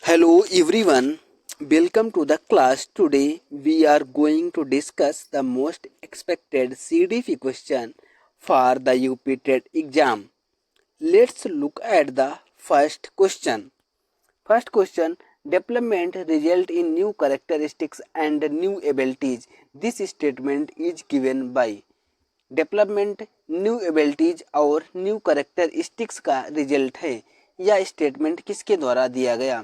Hello everyone, welcome to the class. Today we are going to discuss the most expected CDP question for the UP TET exam. Let's look at the first question. First question, development result in new characteristics and new abilities. This statement is given by development new abilities और new characteristics का result है। यह statement किसके द्वारा दिया गया?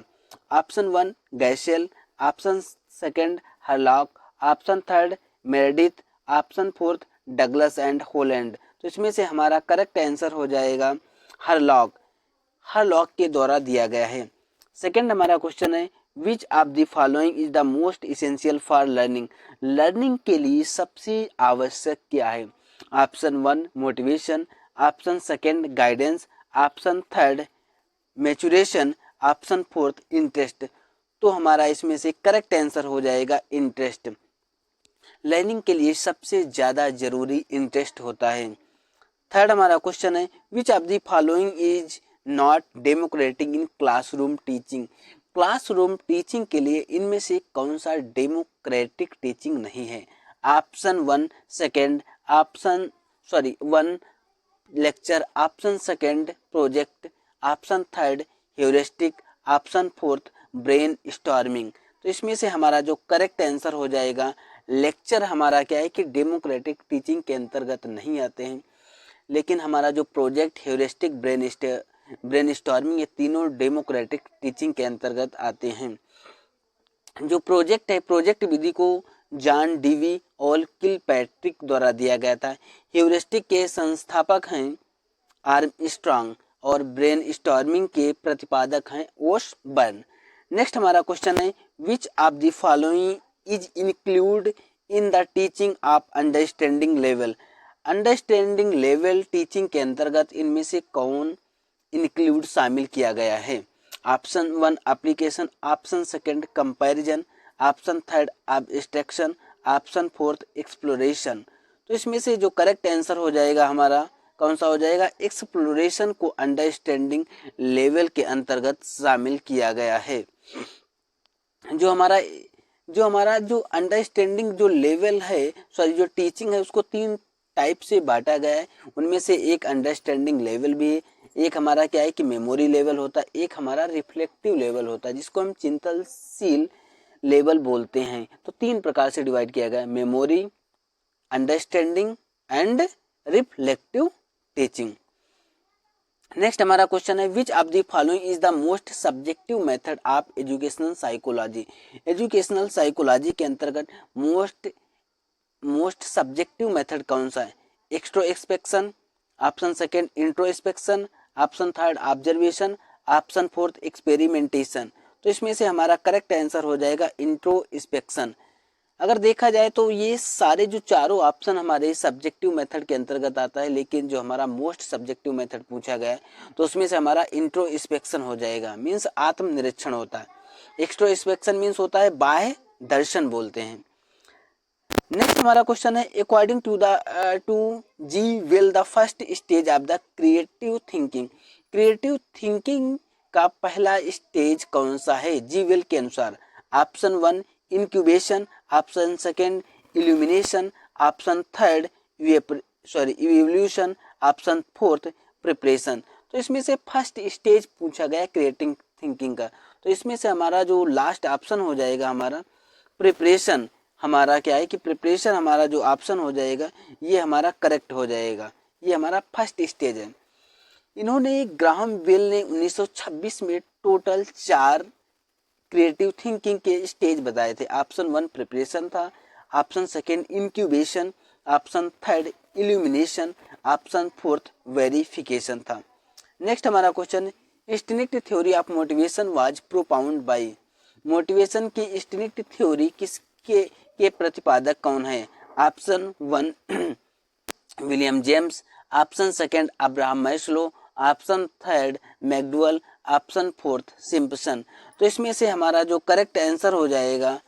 Option one Gesell, option second Hurlock, option third Meredith, option fourth Douglas and Holland. तो इसमें से हमारा करेक्ट आंसर हो जाएगा हरलॉक। हरलॉक के द्वारा दिया गया है। सेकंड हमारा क्वेश्चन है which of the following is the most essential for learning. Learning के लिए सबसे आवश्यक क्या है? Option one motivation, option second guidance, option third maturation, option fourth interest. तो हमारा इसमें से करेक्ट आंसर हो जाएगा इंटरेस्ट। लर्निंग के लिए सबसे ज़्यादा जरूरी इंटरेस्ट होता है। थर्ड हमारा क्वेश्चन है which of the following is not democratic in classroom teaching. Classroom teaching के लिए इनमें से कौन सा डेमोक्रेटिक टीचिंग नहीं है? Option one second, one lecture, option second project, option third heuristic, option fourth brain storming. तो इसमें से हमारा जो करेक्ट आंसर हो जाएगा लेक्चर हमारा क्या है कि डेमोक्रेटिक टीचिंग के अंतर्गत नहीं आते हैं, लेकिन हमारा जो प्रोजेक्ट ह्यूरिस्टिक ब्रेन स्टॉर्मिंग ये तीनों डेमोक्रेटिक टीचिंग के अंतर्गत आते हैं। जो प्रोजेक्ट है प्रोजेक्ट विधि को जॉन डीवी और किलपैट्रिक द्वारा दिया गया था। ह्यूरिस्टिक के संस्थापक हैं आर्मस्ट्रॉन्ग और ब्रेन स्टॉर्मिंग के प्रतिपादक हैं ओसबर्न। नेक्स्ट हमारा क्वेश्चन है which of the following is include in the teaching of understanding level. Understanding level teaching के अंतर्गत इनमें से कौन इंक्लूड शामिल किया गया है? Option one application, option second comparison, option third abstraction, option fourth exploration. तो इसमें से जो करेक्ट आंसर हो जाएगा हमारा कौन सा हो जाएगा? एक्सप्लोरेशन को अंडरस्टैंडिंग लेवल के अंतर्गत शामिल किया गया है। जो हमारा जो अंडरस्टैंडिंग जो लेवल है जो टीचिंग है उसको तीन टाइप से बांटा गया है। उनमें से एक अंडरस्टैंडिंग लेवल भी है, एक हमारा क्या है कि मेमोरी लेवल होता है, एक हमारा रिफ्लेक्टिव लेवल होता है जिसको हम चिंतनशील लेवल बोलते हैं। तो तीन प्रकार से डिवाइड किया गया है, memory, understanding and reflective teaching. Next हमारा क्वेश्चन है which of the following is the most subjective method of educational psychology. Educational psychology के अंतर्गत मोस्ट सब्जेक्टिव मेथड कौन सा है? Extrospection, option second introspection, option third observation, option fourth experimentation. तो इसमें से हमारा करेक्ट आंसर हो जाएगा इंट्रोस्पेक्शन। अगर देखा जाए तो ये सारे जो चारों ऑप्शन हमारे सब्जेक्टिव मेथड के अंतर्गत आता है, लेकिन जो हमारा मोस्ट सब्जेक्टिव मेथड पूछा गया है तो उसमें से हमारा इंट्रोस्पेक्शन हो जाएगा, मीन्स आत्मनिरीक्षण होता है। एक्सट्रोस्पेक्शन मीन्स होता है बाह्य दर्शन बोलते हैं। नेक्स्ट हमारा क्वेश्चन है according to G Wallas the first stage of the creative thinking. Creative thinking का पहला स्टेज कौन सा है जी वेल के अनुसार? Option one incubation, option second illumination, option third evolution, option fourth preparation. तो इसमें से फर्स्ट स्टेज पूछा गया क्रिएटिव थिंकिंग का, तो इसमें से हमारा जो लास्ट ऑप्शन हो जाएगा हमारा प्रिपरेशन। हमारा क्या है कि प्रिपरेशन हमारा जो ऑप्शन हो जाएगा ये हमारा करेक्ट हो जाएगा, ये हमारा फर्स्ट स्टेज है। इन्होंने ग्राहम बेल ने 1926 में टोटल 4 क्रिएटिव थिंकिंग के स्टेज बताए थे। ऑप्शन वन प्रिपरेशन था, option second incubation, option third illumination, option fourth verification था। नेक्स्ट हमारा question instinct theory of motivation was propounded by. Motivation की इंस्टिंक्ट थ्योरी किसके के प्रतिपादक कौन है? Option one William James, option second Abraham Maslow, option third McDougall, option fourth Simpson. तो इसमें से हमारा जो करेक्ट आंसर हो जाएगा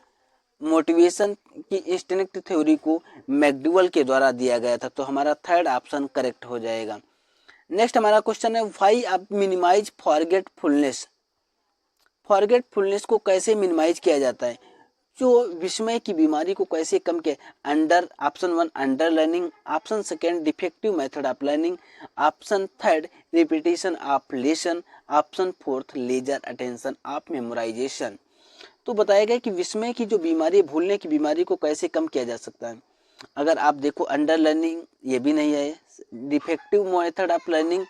मोटिवेशन की इंस्टिंक्ट थ्योरी को मैकडुअल के द्वारा दिया गया था, तो हमारा थर्ड ऑप्शन करेक्ट हो जाएगा। नेक्स्ट हमारा क्वेश्चन है व्हाई आप मिनिमाइज फॉरगेटफुलनेस। फॉरगेटफुलनेस को कैसे मिनिमाइज किया जाता है, जो विस्मय की बीमारी को कैसे कम किया, under option 1 under learning, option second defective method of learning, option third repetition of lesson, option fourth lesser attention of memorization. तो बताया गया कि विस्मय की जो बीमारी है, भूलने की बीमारी को कैसे कम किया जा सकता है। अगर आप देखो अंडर लर्निंग ये भी नहीं है, defective method of learning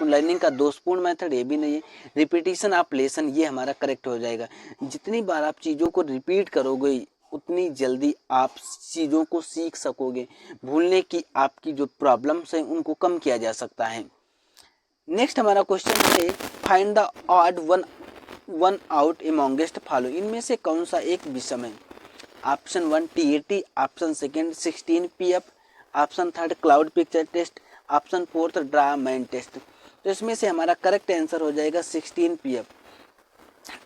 learning का दोषपूर्ण मेथड ये भी नहीं है, रिपीटिशन ऑफ लेसन ये हमारा करेक्ट हो जाएगा। जितनी बार आप चीज़ों को रिपीट करोगे उतनी जल्दी आप चीज़ों को सीख सकोगे, भूलने की आपकी जो प्रॉब्लम्स हैं उनको कम किया जा सकता है। नेक्स्ट हमारा क्वेश्चन है find the odd one out amongst follow, इनमें से कौन सा एक विषम है। Option 1 TAT, option second 16 PF, option third cloud picture test, option fourth draw man test. तो इसमें से हमारा करेक्ट आंसर हो जाएगा 16 PF.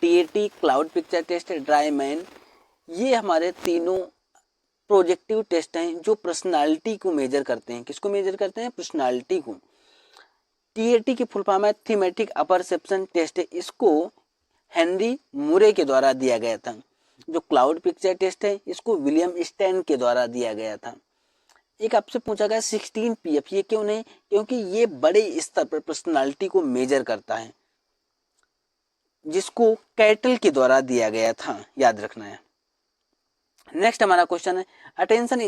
TAT, cloud picture test, dry man, ये हमारे तीनों प्रोजेक्टिव टेस्ट हैं जो पर्सनालिटी को मेजर करते हैं। किसको मेजर करते हैं? पर्सनालिटी को। टीएटी की फुल फॉर्म है थीमेटिक अपरसेप्शन टेस्ट, इसको हेनरी मुरे के द्वारा दिया गया था। जो क्लाउड पिक्चर टेस्ट है इसको विलियम स्टैन के द्वारा दिया गया था। एक आपसे पूछा गया 16 पीएफ, ये क्यों नहीं? क्योंकि ये बड़े स्तर पर पर्सनालिटी को मेजर करता है, जिसको कैटल के द्वारा दिया गया था, याद रखना है। नेक्स्ट हमारा क्वेश्चन है attention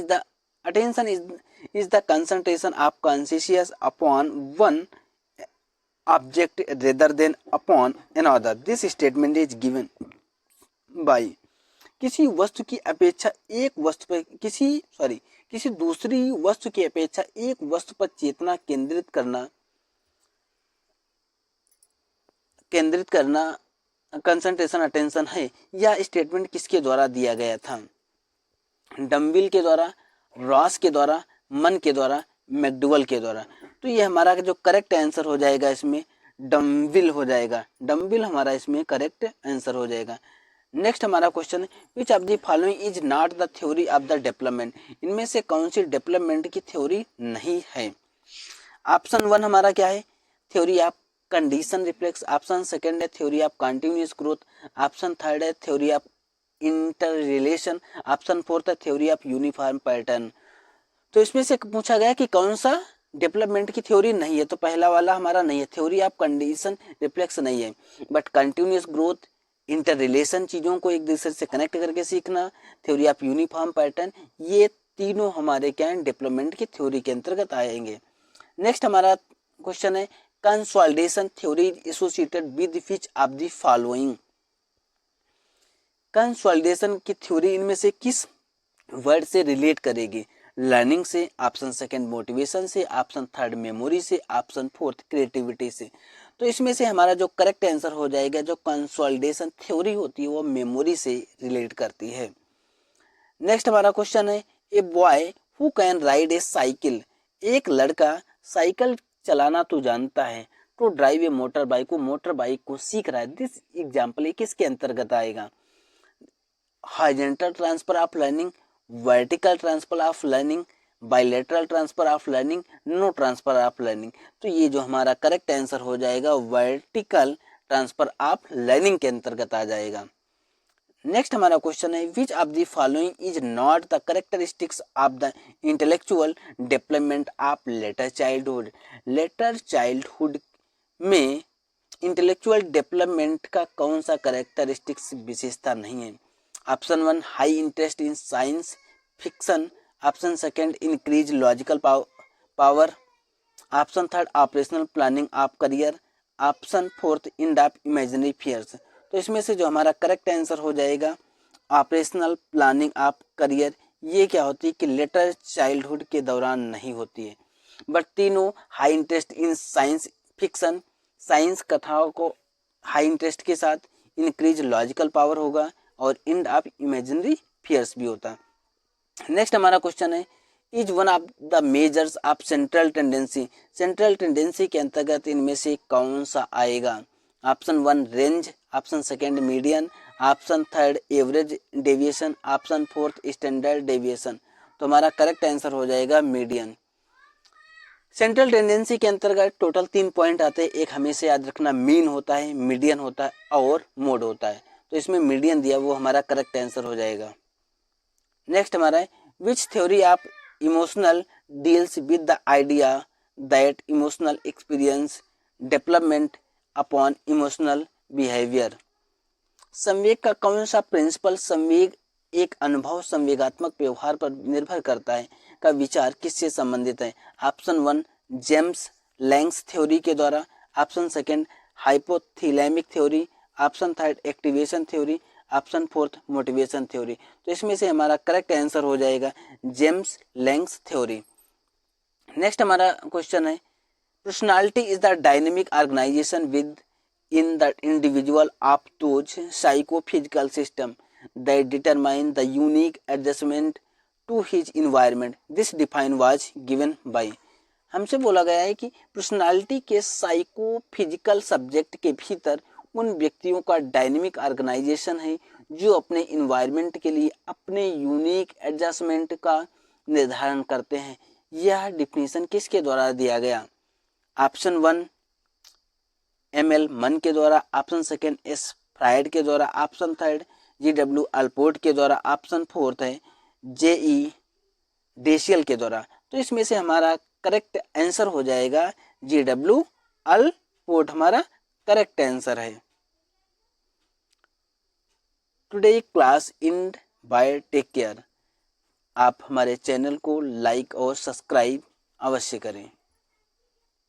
is the concentration of conscious upon one object rather than upon another. This statement is given by. किसी वस्तु की अपेक्षा एक वस्तु पर किसी दूसरी वस्तु की अपेक्षा एक वस्तु पर चेतना केंद्रित करना कंसंट्रेशन अटेंशन है। यह स्टेटमेंट किसके द्वारा दिया गया था? डम्बिल के द्वारा, रॉस के द्वारा, मन के द्वारा, मैकडुअल के द्वारा। तो ये हमारा जो करेक्ट आंसर हो जाएगा इसमें डम्बिल हो जाएगा। डम्बिल हमारा इसमें करेक्ट आंसर हो जाएगा। नेक्स्ट हमारा क्वेश्चन है which of the following is not the theory of the development, इनमें से कौन सी डेवलपमेंट की थ्योरी नहीं है। ऑप्शन 1 हमारा क्या है? Theory of condition reflex, option second है theory of continuous growth, option third है theory of interrelation, option fourth है थ्योरी ऑफ यूनिफॉर्म पैटर्न। तो इसमें से पूछा गया कि कौन सा डेवलपमेंट की थ्योरी नहीं है, तो पहला वाला हमारा नहीं है, थ्योरी ऑफ कंडीशन रिफ्लेक्स नहीं है, but continuous growth, inter relation, चीज़ों को एक दूसरे से कनेक्ट करके सीखना, थ्योरी ऑफ यूनिफॉर्म पैटर्न, ये तीनों हमारे क्या है? डेवलपमेंट की थ्योरी के अंतर्गत आएंगे। नेक्स्ट हमारा क्वेश्चन है consolidation theory associated with which of the following. Consolidation की थ्योरी इनमें से किस वर्ड से रिलेट करेगी? लर्निंग से, ऑप्शन सेकंड मोटिवेशन से, ऑप्शन थर्ड मेमोरी से, ऑप्शन फोर्थ क्रिएटिविटी से। तो इसमें से हमारा जो करेक्ट आंसर हो जाएगा, जो कंसोलिडेशन थ्योरी होती है वो मेमोरी से रिलेट करती है। नेक्स्ट हमारा क्वेश्चन है a boy who can ride a cycle, एक लड़का साइकिल चलाना तो जानता है, तो ड्राइव ए मोटर बाइक, वो मोटर बाइक को सीख रहा है। दिस एग्जाम्पल किसके अंतर्गत आएगा? Horizontal transfer of learning, vertical transfer of learning, bilateral transfer of learning, no transfer of learning. तो ये जो हमारा करेक्ट आंसर हो जाएगा वर्टिकल ट्रांसफर ऑफ लर्निंग के अंतर्गत आ जाएगा। नेक्स्ट हमारा क्वेश्चन है which of the following is not the characteristics of the intellectual development of later childhood. Later childhood में इंटेलेक्चुअल डेवलपमेंट का कौन सा कैरेक्टरिस्टिक्स विशेषता नहीं है? Option 1 high interest in science fiction, option second increase logical power, option third operational planning of career, option fourth end of imaginary fears. तो इसमें से जो हमारा करेक्ट आंसर हो जाएगा ऑपरेशनल प्लानिंग ऑफ करियर, ये क्या होती है कि लेटर चाइल्डहुड के दौरान नहीं होती है, बट तीनों high interest in science fiction, science कथाओं को हाई इंटरेस्ट के साथ, इंक्रीज लॉजिकल पावर होगा और एंड ऑफ इमेजिनरी फियर्स भी होता। नेक्स्ट हमारा क्वेश्चन है is one of the measures of central tendency, central tendency के अंतर्गत इनमें से कौन सा आएगा? Option 1 range, option second median, option third average deviation, option fourth standard deviation. तो हमारा करेक्ट आंसर हो जाएगा मीडियन। सेंट्रल टेंडेंसी के अंतर्गत टोटल 3 पॉइंट आते हैं। एक हमेशा याद रखना, मीन होता है, मीडियन होता है और मोड होता है। तो इसमें मीडियन दिया वो हमारा करेक्ट आंसर हो जाएगा। नेक्स्ट हमारा है विच theory of emotional deals with the idea that emotional experience development upon emotional behaviour. संवेग का कौन सा प्रिंसिपल संवेग एक अनुभव संवेगात्मक व्यवहार पर निर्भर करता है का विचार किससे संबंधित है? ऑप्शन 1 जेम्स लैंग्स थ्योरी के द्वारा, option 2 hypothalamic theory, option 3 activation theory, option 4 motivation theory. तो इसमें से हमारा करेक्ट आंसर हो जाएगा जेम्स लैंग्स थ्योरी। नेक्स्ट हमारा क्वेश्चन है personality is the dynamic organization with in the individual of those psychophysical system that determine the unique adjustment to his environment. This define was given by। हमसे बोला गया है कि personality के psychophysical subject के भीतर उन व्यक्तियों का डायनेमिक ऑर्गेनाइजेशन है जो अपने इन्वायरमेंट के लिए अपने यूनिक एडजस्टमेंट का निर्धारण करते हैं। यह डिफिनेशन किसके द्वारा दिया गया? ऑप्शन 1 एमएल मन के द्वारा, ऑप्शन 2 एस फ्राइड के द्वारा, ऑप्शन 3 GW अल्पोर्ट के द्वारा, ऑप्शन 4 है JE डेशियल के द्वारा। तो इसमें से हमारा करेक्ट आंसर हो जाएगा GW अल्पोर्ट हमारा करेक्ट आंसर है। Today class and bye, take care. आप हमारे चैनल को लाइक और सब्सक्राइब अवश्य करें।